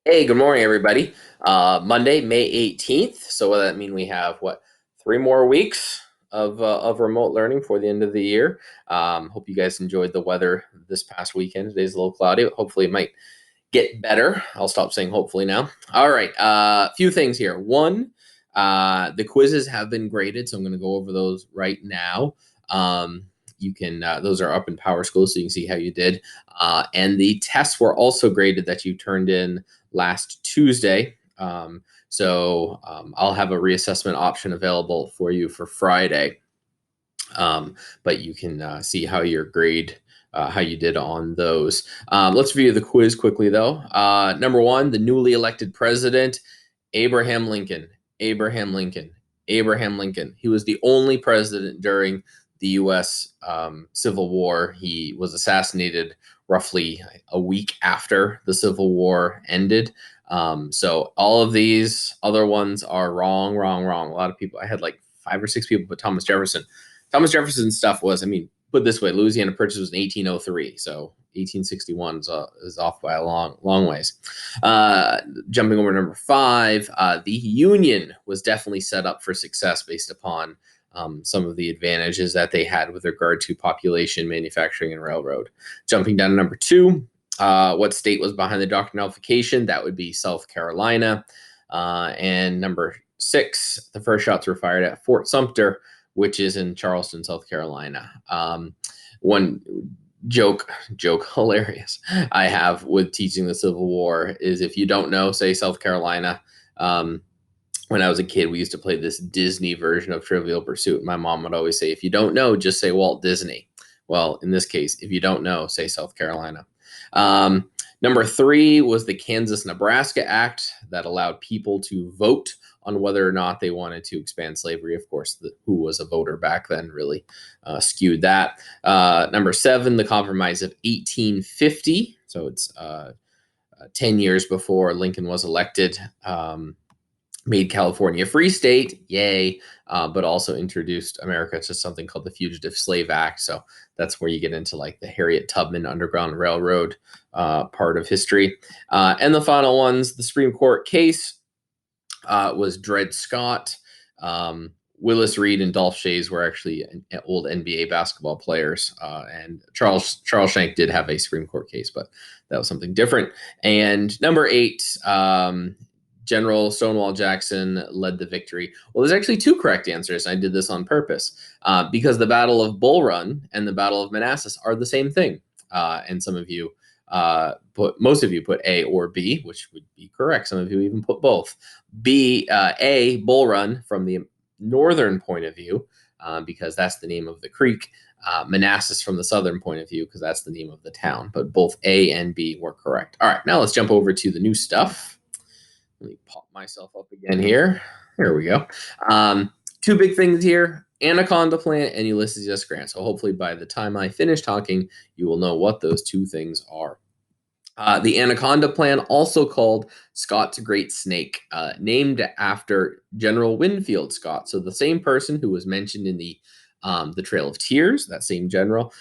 Hey, good morning, everybody. Monday, May 18th. So what that mean we have what 3 more weeks of remote learning for the end of the year. Hope you guys enjoyed the weather this past weekend. Today's a little cloudy. Hopefully, it might get better. I'll stop saying hopefully now. All right, a few things here. One, the quizzes have been graded, so I'm going to go over those right now. You can those are up in Power School, so you can see how you did. And the tests were also graded that you turned in last Tuesday. I'll have a reassessment option available for you for Friday. But you can see how your grade, how you did on those. Let's review the quiz quickly, though. Number one, the newly elected president, Abraham Lincoln. Abraham Lincoln. Abraham Lincoln. He was the only president during the U.S. Civil War. He was assassinated roughly a week after the Civil War ended. So all of these other ones are wrong, wrong, wrong. A lot of people, I had like 5 or 6 people put Thomas Jefferson. Thomas Jefferson's stuff was, I mean, put it this way, Louisiana Purchase was in 1803, so 1861 is off by a long, long ways. Jumping over to number five, the Union was definitely set up for success based upon some of the advantages that they had with regard to population, manufacturing, and railroad. Jumping down to number two, what state was behind the doctrine nullification? That would be South Carolina. And number six, the first shots were fired at Fort Sumter, which is in Charleston, South Carolina. One joke, hilarious, I have with teaching the Civil War is if you don't know, say South Carolina. When I was a kid, we used to play this Disney version of Trivial Pursuit. My mom would always say, if you don't know, just say Walt Disney. Well, in this case, if you don't know, say South Carolina. Number three was the Kansas-Nebraska Act that allowed people to vote on whether or not they wanted to expand slavery. Of course, who was a voter back then really skewed that. Number seven, the Compromise of 1850. So it's 10 years before Lincoln was elected. Made California a free state, yay, but also introduced America to something called the Fugitive Slave Act. So that's where you get into like the Harriet Tubman Underground Railroad part of history. And the final ones, the Supreme Court case was Dred Scott. Willis Reed and Dolph Schayes were actually old NBA basketball players, and Charles Shank did have a Supreme Court case, but that was something different. And number eight, General Stonewall Jackson led the victory. Well, there's actually two correct answers. I did this on purpose because the Battle of Bull Run and the Battle of Manassas are the same thing. And some of you most of you put A or B, which would be correct. Some of you even put both. B, A, Bull Run from the northern point of view, because that's the name of the creek. Manassas from the southern point of view, because that's the name of the town. But both A and B were correct. All right, now let's jump over to the new stuff. Let me pop myself up again here. There we go. Two big things here: Anaconda Plan and Ulysses S. Grant. So hopefully by the time I finish talking, you will know what those two things are. The Anaconda Plan, also called Scott's Great Snake, named after General Winfield Scott. So the same person who was mentioned in the Trail of Tears, that same general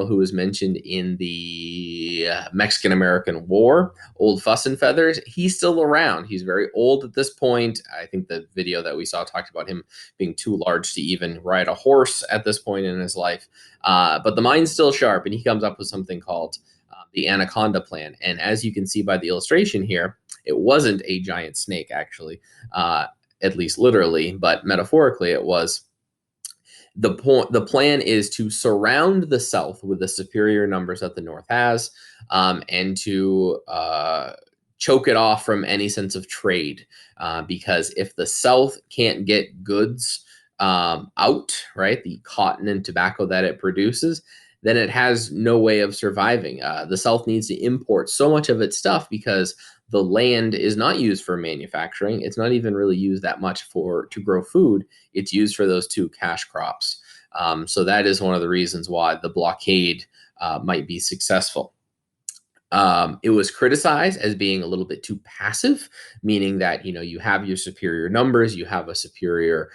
who was mentioned in the Mexican American War, Old Fuss and Feathers. He's still around. He's very old at this point. I think the video that we saw talked about him being too large to even ride a horse at this point in his life. But the mind's still sharp, and he comes up with something called the Anaconda Plan. And as you can see by the illustration here, it wasn't a giant snake, actually, at least literally, but metaphorically, it was. The plan is to surround the South with the superior numbers that the North has, and to choke it off from any sense of trade. Because if the South can't get goods out, right, the cotton and tobacco that it produces, then it has no way of surviving. The South needs to import so much of its stuff because the land is not used for manufacturing. It's not even really used that much to grow food. It's used for those two cash crops. So that is one of the reasons why the blockade might be successful. It was criticized as being a little bit too passive, meaning that you have your superior numbers, you have a superior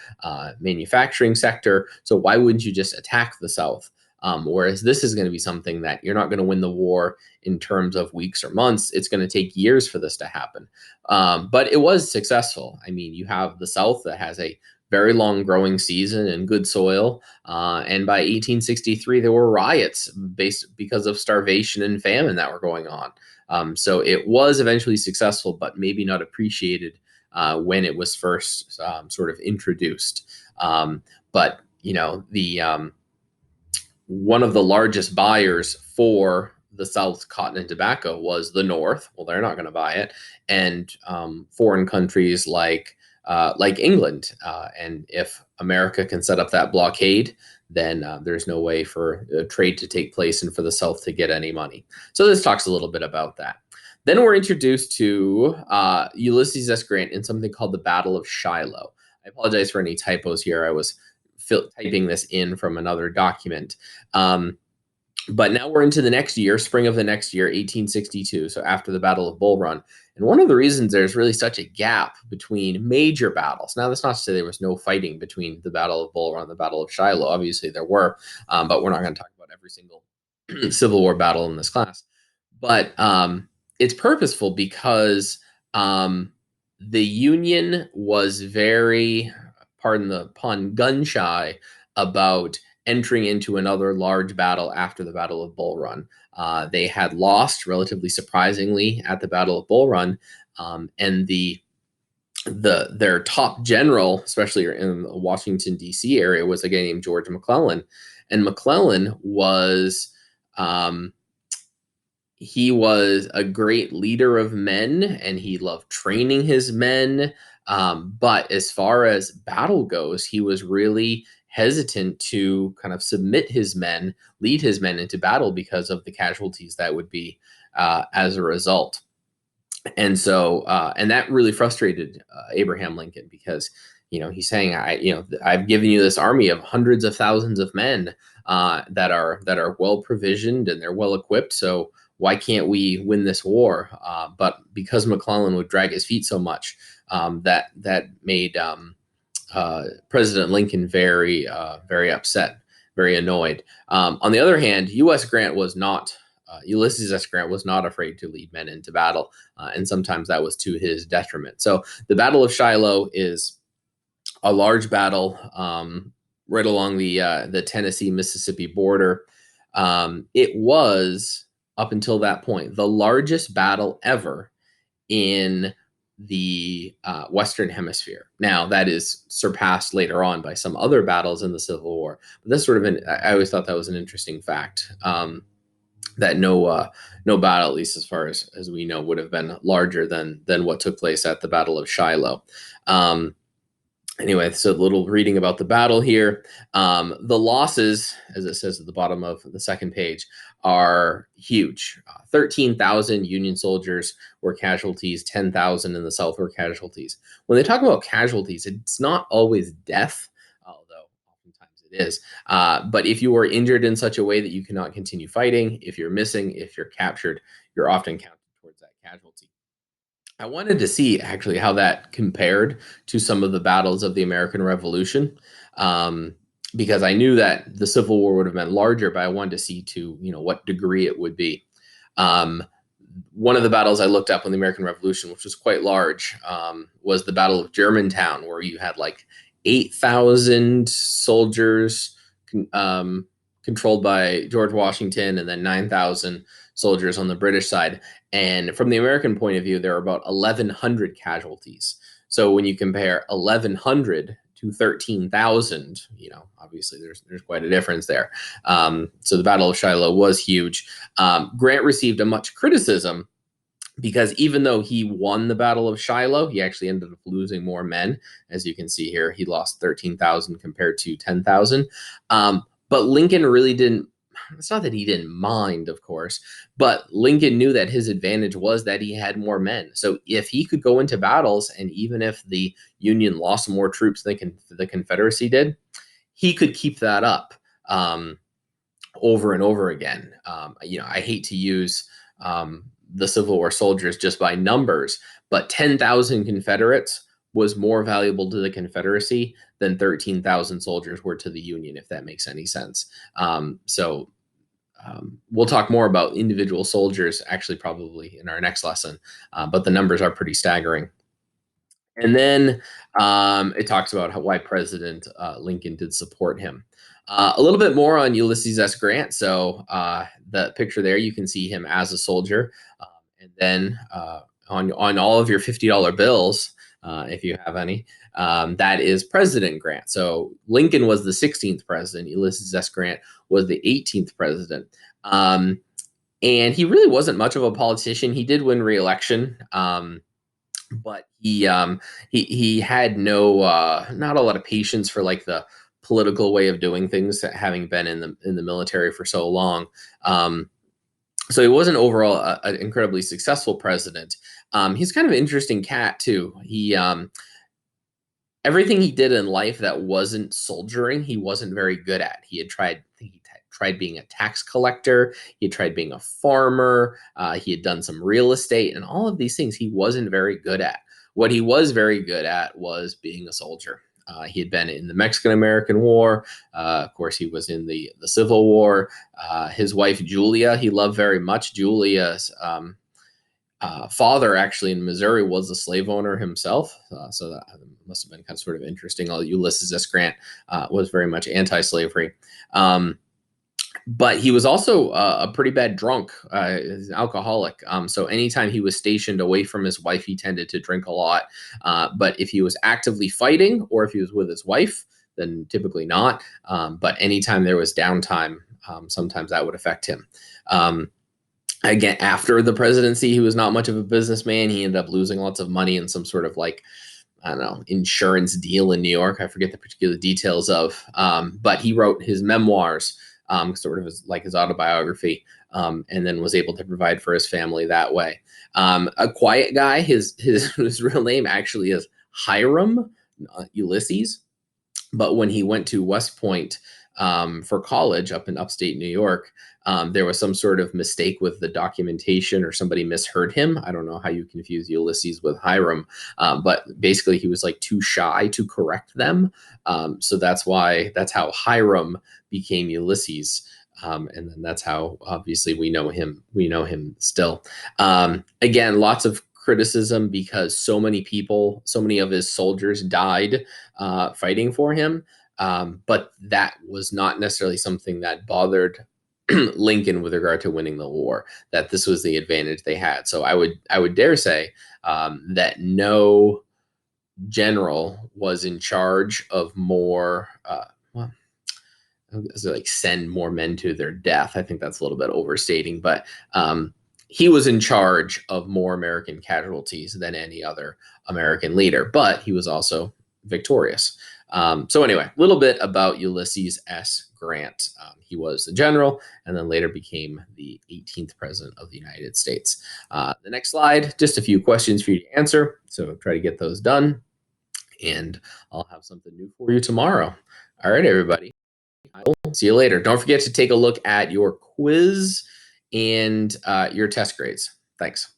manufacturing sector. So why wouldn't you just attack the South? Whereas this is going to be something that you're not going to win the war in terms of weeks or months. It's going to take years for this to happen. But it was successful. I mean, you have the South that has a very long growing season and good soil. And by 1863, there were riots based because of starvation and famine that were going on. So it was eventually successful, but maybe not appreciated when it was first sort of introduced. But the one of the largest buyers for the South's cotton and tobacco was the North. Well, they're not going to buy it, and foreign countries like England. And if America can set up that blockade, then there's no way for trade to take place and for the South to get any money. So this talks a little bit about that. Then we're introduced to Ulysses S. Grant in something called the Battle of Shiloh. I apologize for any typos here. I was typing this in from another document. But now we're into the next year, spring of the next year, 1862, so after the Battle of Bull Run. And one of the reasons there's really such a gap between major battles. Now, that's not to say there was no fighting between the Battle of Bull Run and the Battle of Shiloh. Obviously, there were, but we're not going to talk about every single Civil War battle in this class. But it's purposeful because the Union was very, pardon the pun, gun shy about entering into another large battle after the Battle of Bull Run. They had lost relatively surprisingly at the Battle of Bull Run, and their top general, especially in the Washington D.C. area, was a guy named George McClellan, and McClellan was he was a great leader of men, and he loved training his men. But as far as battle goes, he was really hesitant to kind of submit his men, lead his men into battle because of the casualties that would be as a result. And so, and that really frustrated Abraham Lincoln because, he's saying, I've given you this army of hundreds of thousands of men that are well provisioned and they're well equipped. So why can't we win this war? But because McClellan would drag his feet so much, that made President Lincoln very upset, very annoyed. On the other hand, Ulysses S. Grant was not afraid to lead men into battle, and sometimes that was to his detriment. So the Battle of Shiloh is a large battle right along the Tennessee-Mississippi border. It was, up until that point, the largest battle ever in the Western Hemisphere. Now, that is surpassed later on by some other battles in the Civil War. But that's I always thought that was an interesting fact. That no battle, at least as far as we know, would have been larger than what took place at the Battle of Shiloh. Anyway, so a little reading about the battle here. The losses, as it says at the bottom of the second page, are huge. 13,000 Union soldiers were casualties, 10,000 in the South were casualties. When they talk about casualties, it's not always death, although oftentimes it is. But if you are injured in such a way that you cannot continue fighting, if you're missing, if you're captured, you're often counted towards that casualty. I wanted to see actually how that compared to some of the battles of the American Revolution, um, because I knew that the Civil War would have been larger, but I wanted to see to what degree it would be. Um, One of the battles I looked up in the American Revolution, which was quite large, was the Battle of Germantown, where you had like 8,000 soldiers controlled by George Washington, and then 9,000 soldiers on the British side. And from the American point of view, there are about 1,100 casualties. So when you compare 1,100 to 13,000, obviously there's quite a difference there. So the Battle of Shiloh was huge. Grant received a much criticism because even though he won the Battle of Shiloh, he actually ended up losing more men. As you can see here, he lost 13,000 compared to 10,000. But Lincoln really didn't. It's not that he didn't mind, of course, but Lincoln knew that his advantage was that he had more men. So if he could go into battles, and even if the Union lost more troops than the Confederacy did, he could keep that up over and over again. I hate to use the Civil War soldiers just by numbers, but 10,000 Confederates was more valuable to the Confederacy than 13,000 soldiers were to the Union, if that makes any sense. We'll talk more about individual soldiers actually probably in our next lesson, but the numbers are pretty staggering. And then it talks about why President Lincoln did support him. A little bit more on Ulysses S. Grant. So the picture there, you can see him as a soldier, and then on all of your $50 bills, if you have any, that is President Grant. So Lincoln was the 16th president. Ulysses S. Grant was the 18th president. And he really wasn't much of a politician. He did win re-election. But he had no not a lot of patience for like the political way of doing things, having been in the military for so long. So he wasn't overall an incredibly successful president. He's kind of an interesting cat too. He everything he did in life that wasn't soldiering, he wasn't very good at. He had tried. He tried being a tax collector. He had tried being a farmer. He had done some real estate, and all of these things he wasn't very good at. What he was very good at was being a soldier. He had been in the Mexican-American War. Of course, he was in the Civil War. His wife Julia, he loved very much. Julia's father, actually in Missouri, was a slave owner himself. So that must have been kind of sort of interesting. Ulysses S. Grant was very much anti-slavery. But he was also a pretty bad drunk. He's an alcoholic. So anytime he was stationed away from his wife, he tended to drink a lot. But if he was actively fighting or if he was with his wife, then typically not. But anytime there was downtime, sometimes that would affect him. Again, after the presidency, he was not much of a businessman. He ended up losing lots of money in some sort of like, I don't know, insurance deal in New York. I forget the particular details of, but he wrote his memoirs, sort of like his autobiography, and then was able to provide for his family that way. A quiet guy. His real name actually is Hiram Ulysses, but when he went to West Point for college up in upstate New York, there was some sort of mistake with the documentation or somebody misheard him. I don't know how you confuse Ulysses with Hiram, but basically he was like too shy to correct them. So that's how Hiram became Ulysses. And then that's how obviously we know him. We know him still. Again, lots of criticism because so many people, so many of his soldiers died fighting for him. But that was not necessarily something that bothered Lincoln with regard to winning the war. That this was the advantage they had. So I would dare say that no general was in charge of more. Well, like send more men to their death. I think that's a little bit overstating, but he was in charge of more American casualties than any other American leader, but he was also victorious. So anyway, a little bit about Ulysses S. Grant. He was the general and then later became the 18th president of the United States. The next slide, just a few questions for you to answer. So try to get those done and I'll have something new for you tomorrow. All right, everybody. I will see you later. Don't forget to take a look at your quiz and your test grades. Thanks.